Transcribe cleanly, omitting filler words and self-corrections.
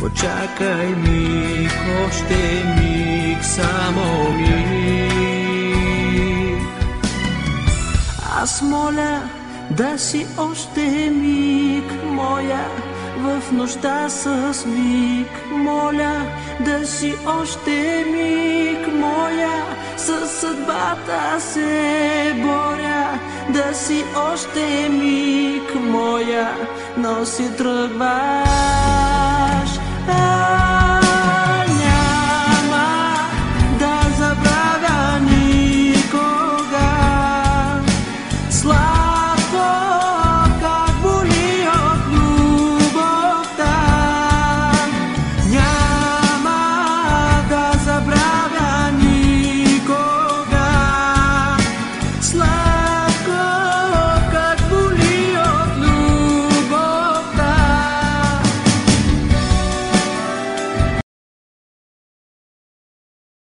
Почакай миг, още миг, само миг. Аз моля да си още миг, моя в нощта с миг. Моля да си още миг, моя със съдбата се боря. Да си още миг, моя, но си тръгва.